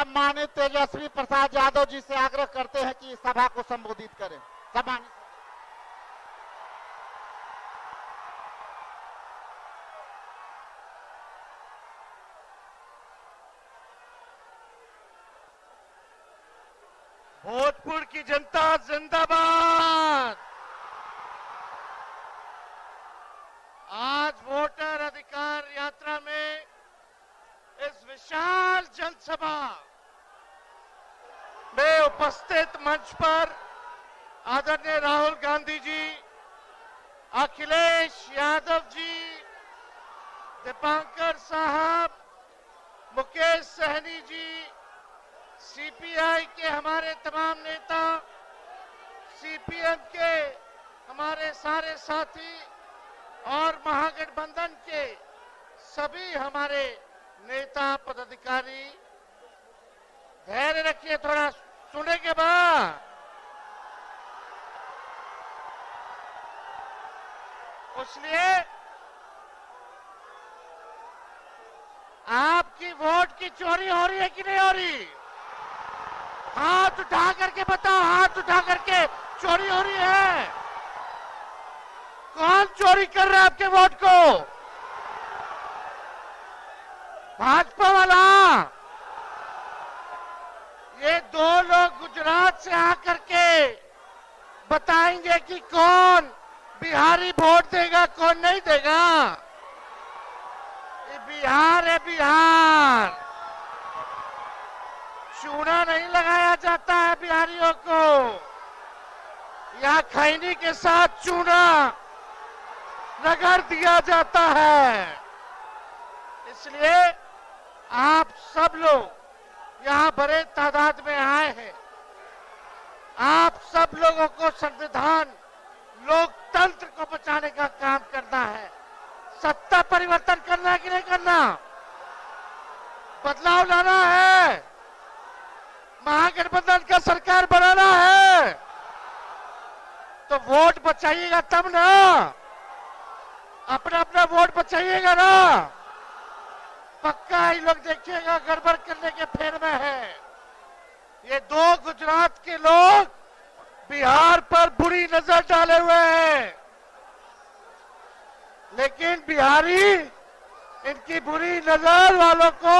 सम्मानित तेजस्वी प्रसाद यादव जी से आग्रह करते हैं कि सभा को संबोधित करें। सम्मानित भोजपुर की जनता जिंदाबाद। आज वोटर अधिकार यात्रा में इस विशाल जनसभा में उपस्थित मंच पर आदरणीय राहुल गांधी जी, अखिलेश यादव जी, दीपांकर साहब, मुकेश सहनी जी, सीपीआई के हमारे तमाम नेता, सीपीएम के हमारे सारे साथी और महागठबंधन के सभी हमारे नेता पदाधिकारी, धैर्य रखिए, थोड़ा सुने के बाद। इसलिए आपकी वोट की चोरी हो रही है कि नहीं हो रही? हाथ उठा करके बताओ, हाथ उठा करके चोरी हो रही है? कौन चोरी कर रहा है आपके वोट को? भाजपा वाला। ये दो लोग गुजरात से आकर के बताएंगे कि कौन बिहारी वोट देगा, कौन नहीं देगा। ये बिहार है, बिहार। चूना नहीं लगाया जाता है बिहारियों को, या खैनी के साथ चूना रगड़ दिया जाता है। इसलिए आप सब लोग यहाँ बड़े तादाद में आए हैं। आप सब लोगों को संविधान, लोकतंत्र को बचाने का काम करना है। सत्ता परिवर्तन करना है कि नहीं करना? बदलाव लाना है, महागठबंधन का सरकार बनाना है। तो वोट बचाइएगा तब ना, अपना अपना वोट बचाइएगा ना। पक्का ये लोग देखिएगा गड़बड़ करने के फेर में है। ये दो गुजरात के लोग बिहार पर बुरी नजर डाले हुए हैं, लेकिन बिहारी इनकी बुरी नजर वालों को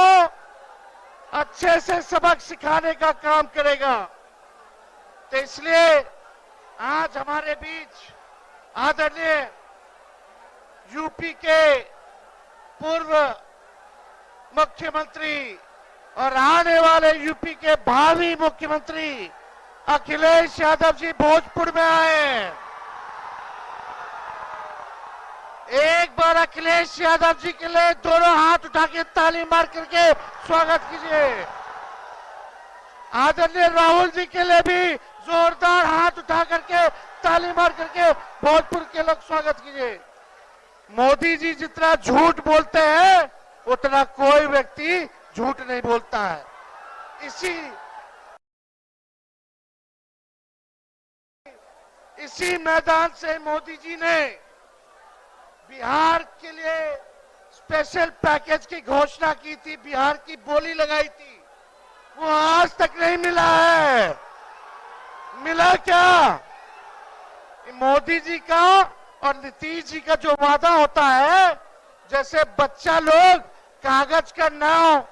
अच्छे से सबक सिखाने का काम करेगा। तो इसलिए आज हमारे बीच आदरणीय यूपी के पूर्व मुख्यमंत्री और आने वाले यूपी के भावी मुख्यमंत्री अखिलेश यादव जी भोजपुर में आए। एक बार अखिलेश यादव जी के लिए दोनों हाथ उठा के ताली मार करके स्वागत कीजिए। आदरणीय राहुल जी के लिए भी जोरदार हाथ उठा करके ताली मार करके भोजपुर के लोग स्वागत कीजिए। मोदी जी जितना झूठ बोलते हैं उतना कोई व्यक्ति झूठ नहीं बोलता है। इसी मैदान से मोदी जी ने बिहार के लिए स्पेशल पैकेज की घोषणा की थी, बिहार की बोली लगाई थी। वो आज तक नहीं मिला है। मिला क्या? मोदी जी का और नीतीश जी का जो वादा होता है, जैसे बच्चा लोग कागज का नाव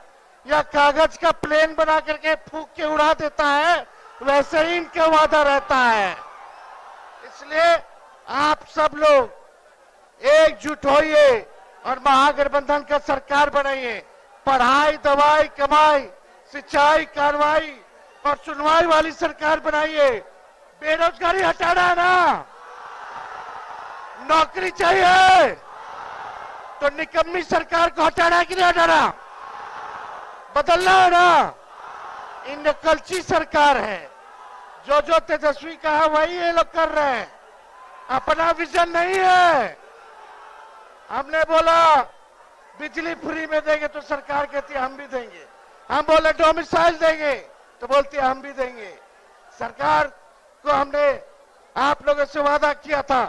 या कागज का प्लेन बना करके फूंक के उड़ा देता है, वैसे ही इनका वादा रहता है। इसलिए आप सब लोग एकजुट होइए और महागठबंधन का सरकार बनाइए। पढ़ाई, दवाई, कमाई, सिंचाई, कार्रवाई और सुनवाई वाली सरकार बनाइए। बेरोजगारी हटाना है ना, नौकरी चाहिए, तो निकम्मी सरकार को हटाना है कि नहीं हटाना? बदलना है ना। इन नकलची सरकार है, जो तेजस्वी कहा वही ये लोग कर रहे हैं। अपना विजन नहीं है। हमने बोला बिजली फ्री में देंगे तो सरकार कहती है हम भी देंगे। हम बोले डोमिसाइल देंगे तो बोलती है हम भी देंगे। सरकार को हमने आप लोगों से वादा किया था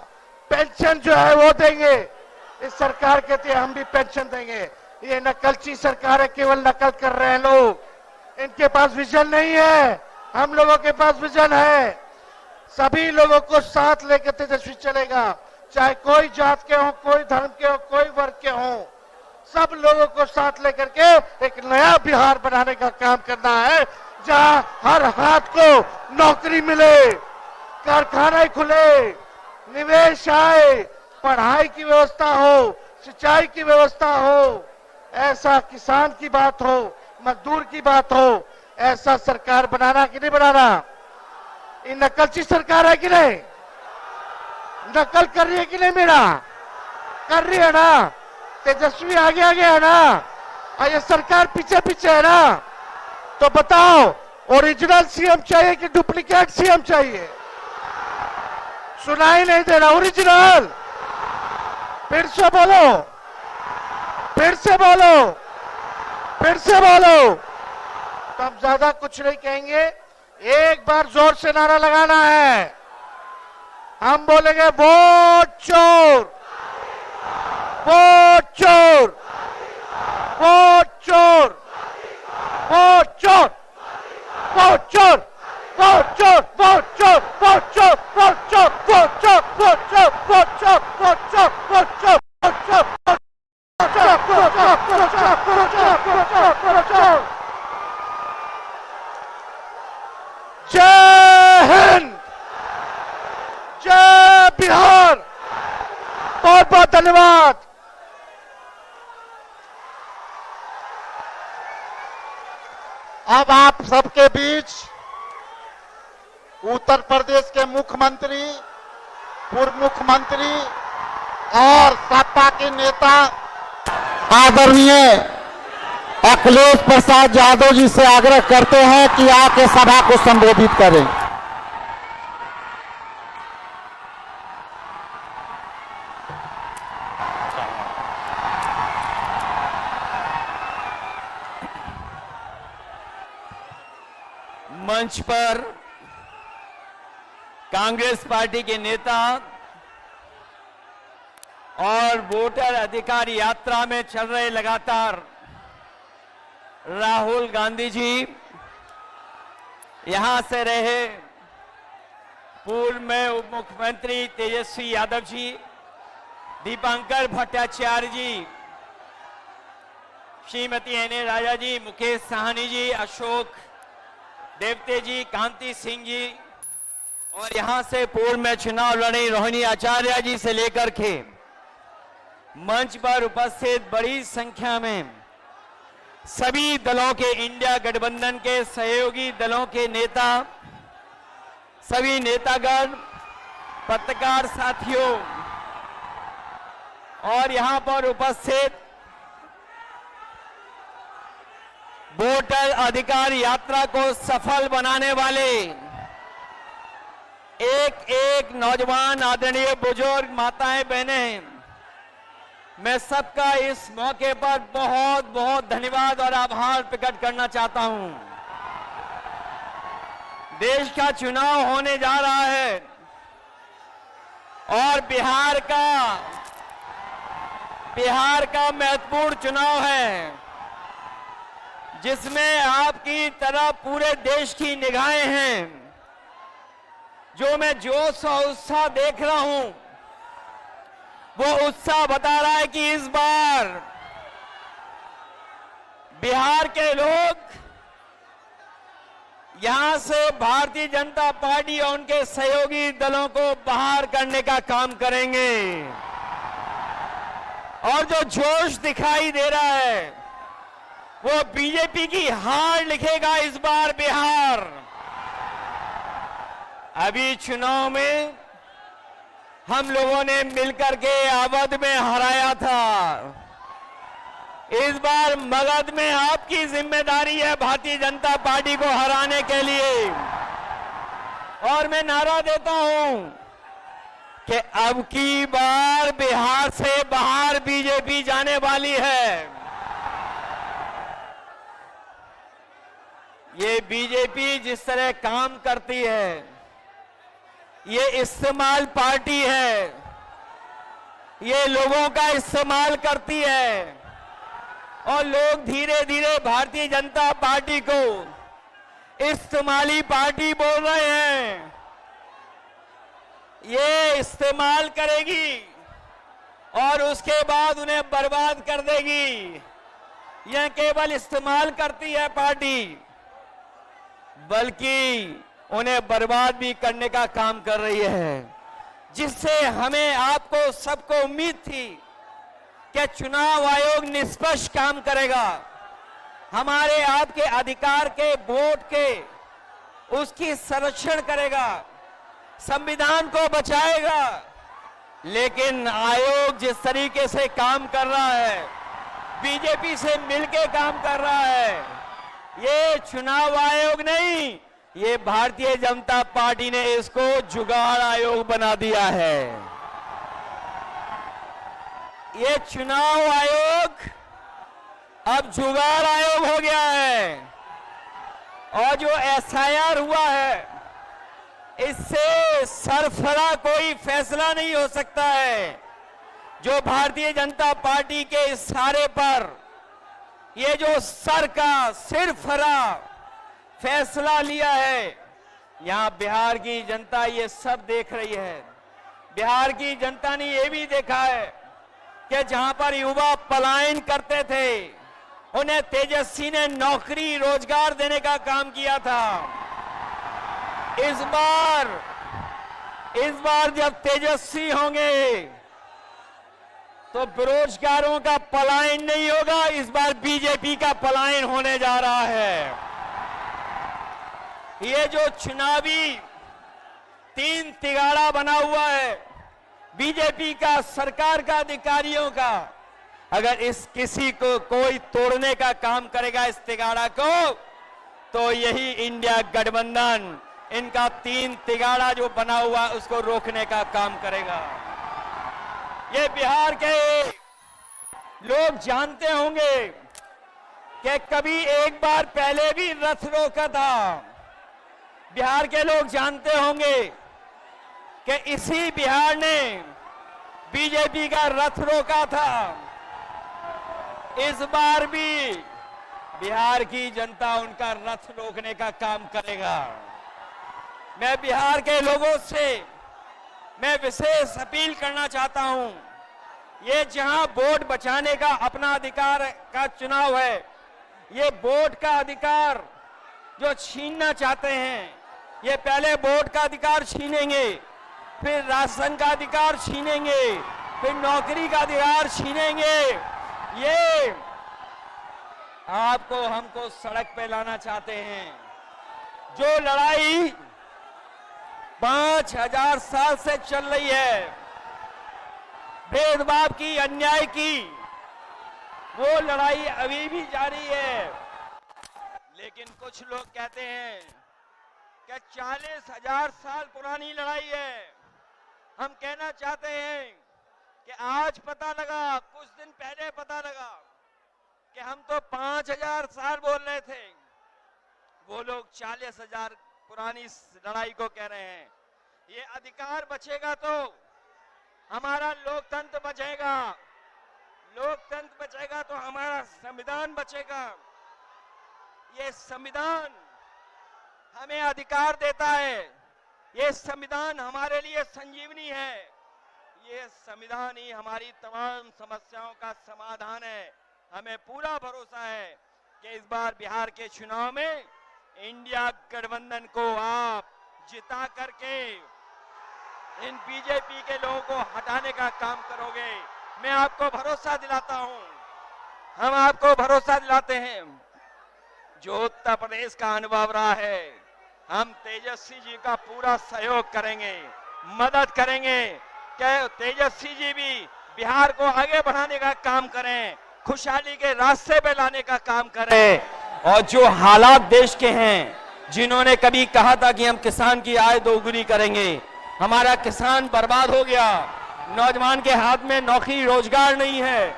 पेंशन जो है वो देंगे, इस सरकार कहती है हम भी पेंशन देंगे। ये नकलची सरकार है, केवल नकल कर रहे हैं लोग। इनके पास विजन नहीं है, हम लोगों के पास विजन है। सभी लोगों को साथ लेकर तेजस्वी चलेगा, चाहे कोई जात के हो, कोई धर्म के हो, कोई वर्ग के हो, सब लोगों को साथ लेकर के एक नया बिहार बनाने का काम करना है, जहां हर हाथ को नौकरी मिले, कारखाने खुले, निवेश आए, पढ़ाई की व्यवस्था हो, सिंचाई की व्यवस्था हो, ऐसा किसान की बात हो, मजदूर की बात हो, ऐसा सरकार बनाना कि नहीं बनाना? ये नकलची सरकार है कि नहीं? नकल कर रही है कि नहीं? मेरा कर रही है ना? तेजस्वी आगे आगे है ना, और ये सरकार पीछे पीछे है ना? तो बताओ, ओरिजिनल सीएम चाहिए कि डुप्लीकेट सीएम चाहिए? सुनाई नहीं दे रहा। ओरिजिनल, फिर से बोलो, फिर से बोलो, फिर से बोलो। तो हम ज्यादा कुछ नहीं कहेंगे, एक बार जोर से नारा लगाना है। हम बोलेंगे वोट चोर, वोट चोर, वोट चोर, वोट चोर, वोट चोर, वोट चोर, वोट चोर, वोट चोर, वोट चोर, वोट चोर, वोट चोर, वोट चोर, वोट चोर, वोट चोर, वोट चोर, जय हिंद, जय बिहार, बहुत बहुत धन्यवाद। अब आप सबके बीच उत्तर प्रदेश के मुख्यमंत्री, पूर्व मुख्यमंत्री और सपा के नेता आदरणीय अखिलेश प्रसाद यादव जी से आग्रह करते हैं कि आके सभा को संबोधित करें। मंच पर कांग्रेस पार्टी के नेता और वोटर अधिकार यात्रा में चल रहे लगातार राहुल गांधी जी, यहां से रहे पूर्व में उप मुख्यमंत्री तेजस्वी यादव जी, दीपांकर भट्टाचार्य जी, श्रीमती एन राजा जी, मुकेश साहनी जी, अशोक देवते जी, कांति सिंह जी, और यहां से पूर्व में चुनाव लड़ी रोहिणी आचार्य जी से लेकर के मंच पर उपस्थित बड़ी संख्या में सभी दलों के, इंडिया गठबंधन के सहयोगी दलों के नेता, सभी नेतागण, पत्रकार साथियों और यहां पर उपस्थित वोटर अधिकार यात्रा को सफल बनाने वाले एक एक नौजवान, आदरणीय बुजुर्ग, माताएं, बहनें, मैं सबका इस मौके पर बहुत बहुत धन्यवाद और आभार प्रकट करना चाहता हूं। देश का चुनाव होने जा रहा है और बिहार का महत्वपूर्ण चुनाव है, जिसमें आपकी तरह पूरे देश की निगाहें हैं। जो मैं जोश और उत्साह देख रहा हूं, वो उत्साह बता रहा है कि इस बार बिहार के लोग यहां से भारतीय जनता पार्टी और उनके सहयोगी दलों को बाहर करने का काम करेंगे। और जो जोश दिखाई दे रहा है, वो बीजेपी की हार लिखेगा इस बार बिहार। अभी चुनाव में हम लोगों ने मिलकर के अवध में हराया था। इस बार मगध में आपकी जिम्मेदारी है भारतीय जनता पार्टी को हराने के लिए। और मैं नारा देता हूं कि अब की बार बिहार से बाहर बीजेपी जाने वाली है। ये बीजेपी जिस तरह काम करती है, ये इस्तेमाल पार्टी है, ये लोगों का इस्तेमाल करती है। और लोग धीरे धीरे भारतीय जनता पार्टी को इस्तेमाली पार्टी बोल रहे हैं। ये इस्तेमाल करेगी और उसके बाद उन्हें बर्बाद कर देगी। यह केवल इस्तेमाल करती है पार्टी, बल्कि उन्हें बर्बाद भी करने का काम कर रही है, जिससे हमें आपको सबको उम्मीद थी कि चुनाव आयोग निष्पक्ष काम करेगा, हमारे आपके अधिकार के वोट के उसकी संरक्षण करेगा, संविधान को बचाएगा। लेकिन आयोग जिस तरीके से काम कर रहा है, बीजेपी से मिलकर काम कर रहा है, ये चुनाव आयोग नहीं, ये भारतीय जनता पार्टी ने इसको जुगाड़ आयोग बना दिया है। ये चुनाव आयोग अब जुगाड़ आयोग हो गया है। और जो एसआईआर हुआ है, इससे सरफरा कोई फैसला नहीं हो सकता है। जो भारतीय जनता पार्टी के इशारे पर ये जो सर का सिरफरा फैसला लिया है, यहां बिहार की जनता ये सब देख रही है। बिहार की जनता ने ये भी देखा है कि जहां पर युवा पलायन करते थे, उन्हें तेजस्वी ने नौकरी रोजगार देने का काम किया था। इस बार जब तेजस्वी होंगे तो बेरोजगारों का पलायन नहीं होगा, इस बार बीजेपी का पलायन होने जा रहा है। ये जो चुनावी तीन तिगाड़ा बना हुआ है बीजेपी का, सरकार का, अधिकारियों का, अगर इस किसी को कोई तोड़ने का काम करेगा इस तिगाड़ा को, तो यही इंडिया गठबंधन इनका तीन तिगाड़ा जो बना हुआ उसको रोकने का काम करेगा। ये बिहार के लोग जानते होंगे कि कभी एक बार पहले भी रथ रोका था। बिहार के लोग जानते होंगे कि इसी बिहार ने बीजेपी का रथ रोका था। इस बार भी बिहार की जनता उनका रथ रोकने का काम करेगा। मैं बिहार के लोगों से मैं विशेष अपील करना चाहता हूं, ये जहां वोट बचाने का अपना अधिकार का चुनाव है, ये वोट का अधिकार जो छीनना चाहते हैं, ये पहले वोट का अधिकार छीनेंगे, फिर राशन का अधिकार छीनेंगे, फिर नौकरी का अधिकार छीनेंगे। ये आपको हमको सड़क पे लाना चाहते हैं। जो लड़ाई 5000 साल से चल रही है, भेदभाव की, अन्याय की, वो लड़ाई अभी भी जारी है। लेकिन कुछ लोग कहते हैं कि 40,000 साल पुरानी लड़ाई है। हम कहना चाहते हैं कि आज पता लगा, कुछ दिन पहले पता लगा कि हम तो 5000 साल बोल रहे थे, वो लोग 40,000 पुरानी लड़ाई को कह रहे हैं। ये अधिकार बचेगा तो हमारा लोकतंत्र बचेगा, लोकतंत्र बचेगा तो हमारा संविधान बचेगा। ये संविधान हमें अधिकार देता है, ये संविधान हमारे लिए संजीवनी है, ये संविधान ही हमारी तमाम समस्याओं का समाधान है। हमें पूरा भरोसा है कि इस बार बिहार के चुनाव में इंडिया गठबंधन को आप जिता करके इन बीजेपी के लोगों को हटाने का काम करोगे। मैं आपको भरोसा दिलाता हूं, हम आपको भरोसा दिलाते हैं। जो उत्तर प्रदेश का अनुभव रहा है, हम तेजस्वी जी का पूरा सहयोग करेंगे, मदद करेंगे कि तेजस्वी जी भी बिहार को आगे बढ़ाने का काम करें, खुशहाली के रास्ते पे लाने का काम करें। और जो हालात देश के हैं, जिन्होंने कभी कहा था कि हम किसान की आय दोगुनी करेंगे, हमारा किसान बर्बाद हो गया, नौजवान के हाथ में नौकरी रोजगार नहीं है,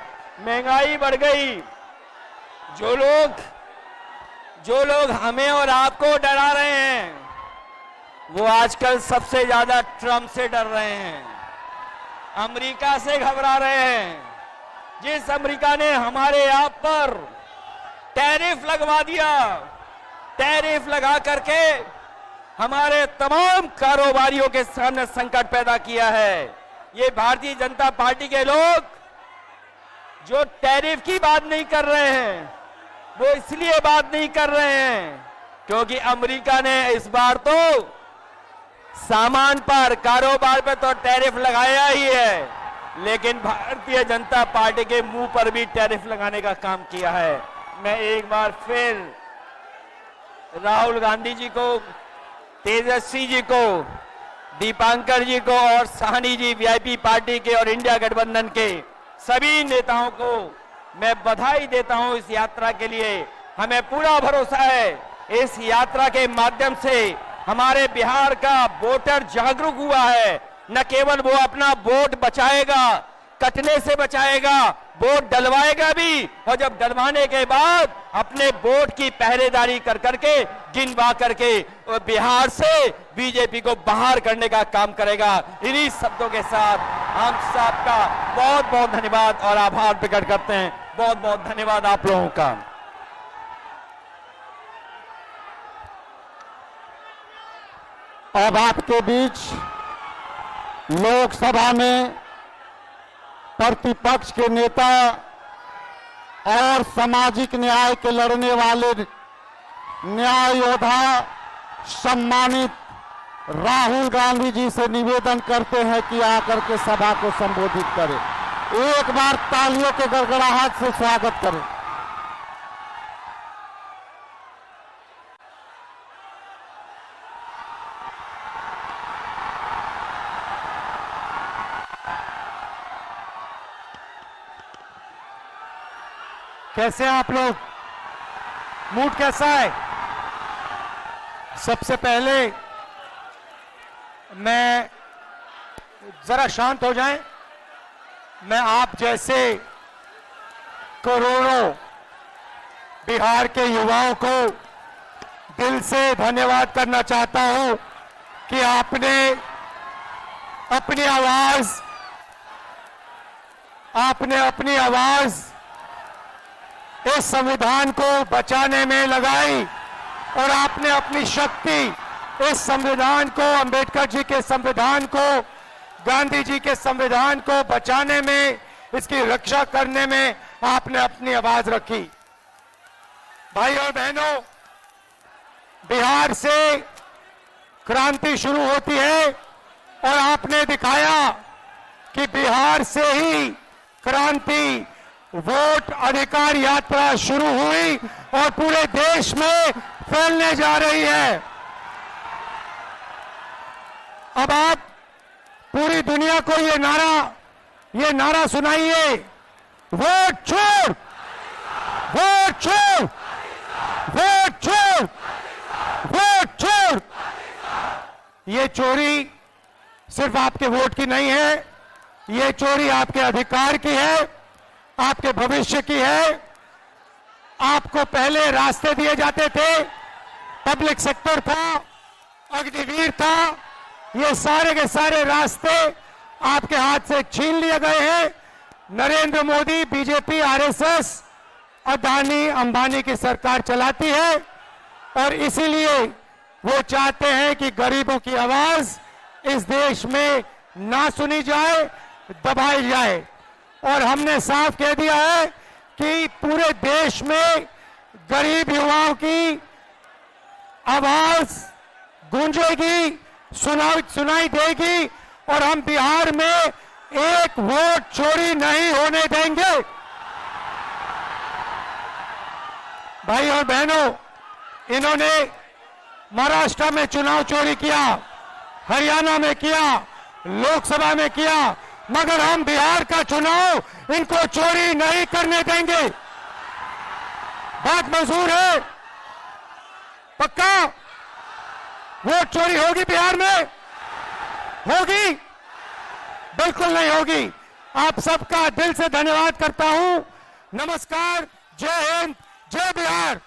महंगाई बढ़ गई। जो लोग हमें और आपको डरा रहे हैं, वो आजकल सबसे ज्यादा ट्रंप से डर रहे हैं, अमेरिका से घबरा रहे हैं। जिस अमेरिका ने हमारे आप पर टैरिफ लगवा दिया, टैरिफ लगा करके हमारे तमाम कारोबारियों के सामने संकट पैदा किया है। ये भारतीय जनता पार्टी के लोग जो टैरिफ की बात नहीं कर रहे हैं, वो इसलिए बात नहीं कर रहे हैं क्योंकि अमेरिका ने इस बार तो सामान पर, कारोबार पे तो टैरिफ लगाया ही है, लेकिन भारतीय जनता पार्टी के मुंह पर भी टैरिफ लगाने का काम किया है। मैं एक बार फिर राहुल गांधी जी को, तेजस्वी जी को, दीपांकर जी को और साहनी जी वीआईपी पार्टी के और इंडिया गठबंधन के सभी नेताओं को मैं बधाई देता हूं इस यात्रा के लिए। हमें पूरा भरोसा है इस यात्रा के माध्यम से हमारे बिहार का वोटर जागरूक हुआ है। न केवल वो अपना वोट बचाएगा, कटने से बचाएगा, वोट डलवाएगा भी, और जब डलवाने के बाद अपने वोट की पहरेदारी कर करके, गिनवा करके बिहार से बीजेपी को बाहर करने का काम करेगा। इन्हीं शब्दों के साथ हम सबका बहुत बहुत धन्यवाद और आभार प्रकट करते हैं। बहुत बहुत धन्यवाद आप लोगों का। अब आपके बीच लोकसभा में प्रतिपक्ष के नेता और सामाजिक न्याय के लड़ने वाले न्याय योद्धा सम्मानित राहुल गांधी जी से निवेदन करते हैं कि आकर के सभा को संबोधित करें। एक बार तालियों के गड़गड़ाहट से स्वागत करें। कैसे हैं आप लोग? मूड कैसा है? सबसे पहले मैं जरा शांत हो जाएं। मैं आप जैसे करोड़ों बिहार के युवाओं को दिल से धन्यवाद करना चाहता हूं कि आपने अपनी आवाज इस संविधान को बचाने में लगाई और आपने अपनी शक्ति इस संविधान को, अंबेडकर जी के संविधान को, गांधी जी के संविधान को बचाने में, इसकी रक्षा करने में आपने अपनी आवाज रखी। भाई और बहनों, बिहार से क्रांति शुरू होती है और आपने दिखाया कि बिहार से ही क्रांति, वोट अधिकार यात्रा शुरू हुई और पूरे देश में फैलने जा रही है। अब आप पूरी दुनिया को ये नारा सुनाइए, वोट छोड़, वोट छोड़, वोट छोड़, वोट छोड़। ये चोरी सिर्फ आपके वोट की नहीं है, ये चोरी आपके अधिकार की है, आपके भविष्य की है। आपको पहले रास्ते दिए जाते थे, पब्लिक सेक्टर था, अग्निवीर था, ये सारे के सारे रास्ते आपके हाथ से छीन लिए गए हैं। नरेंद्र मोदी, बीजेपी, आरएसएस, अदानी अंबानी की सरकार चलाती है और इसीलिए वो चाहते हैं कि गरीबों की आवाज इस देश में ना सुनी जाए, दबाई जाए। और हमने साफ कह दिया है कि पूरे देश में गरीब युवाओं की आवाज गूंजेगी, सुनाई देगी और हम बिहार में एक वोट चोरी नहीं होने देंगे। भाई और बहनों, इन्होंने महाराष्ट्र में चुनाव चोरी किया, हरियाणा में किया, लोकसभा में किया, मगर हम बिहार का चुनाव इनको चोरी नहीं करने देंगे। बात मंजूर है? पक्का? वोट चोरी होगी बिहार में? होगी? बिल्कुल नहीं होगी। आप सबका दिल से धन्यवाद करता हूं। नमस्कार, जय हिंद, जय बिहार।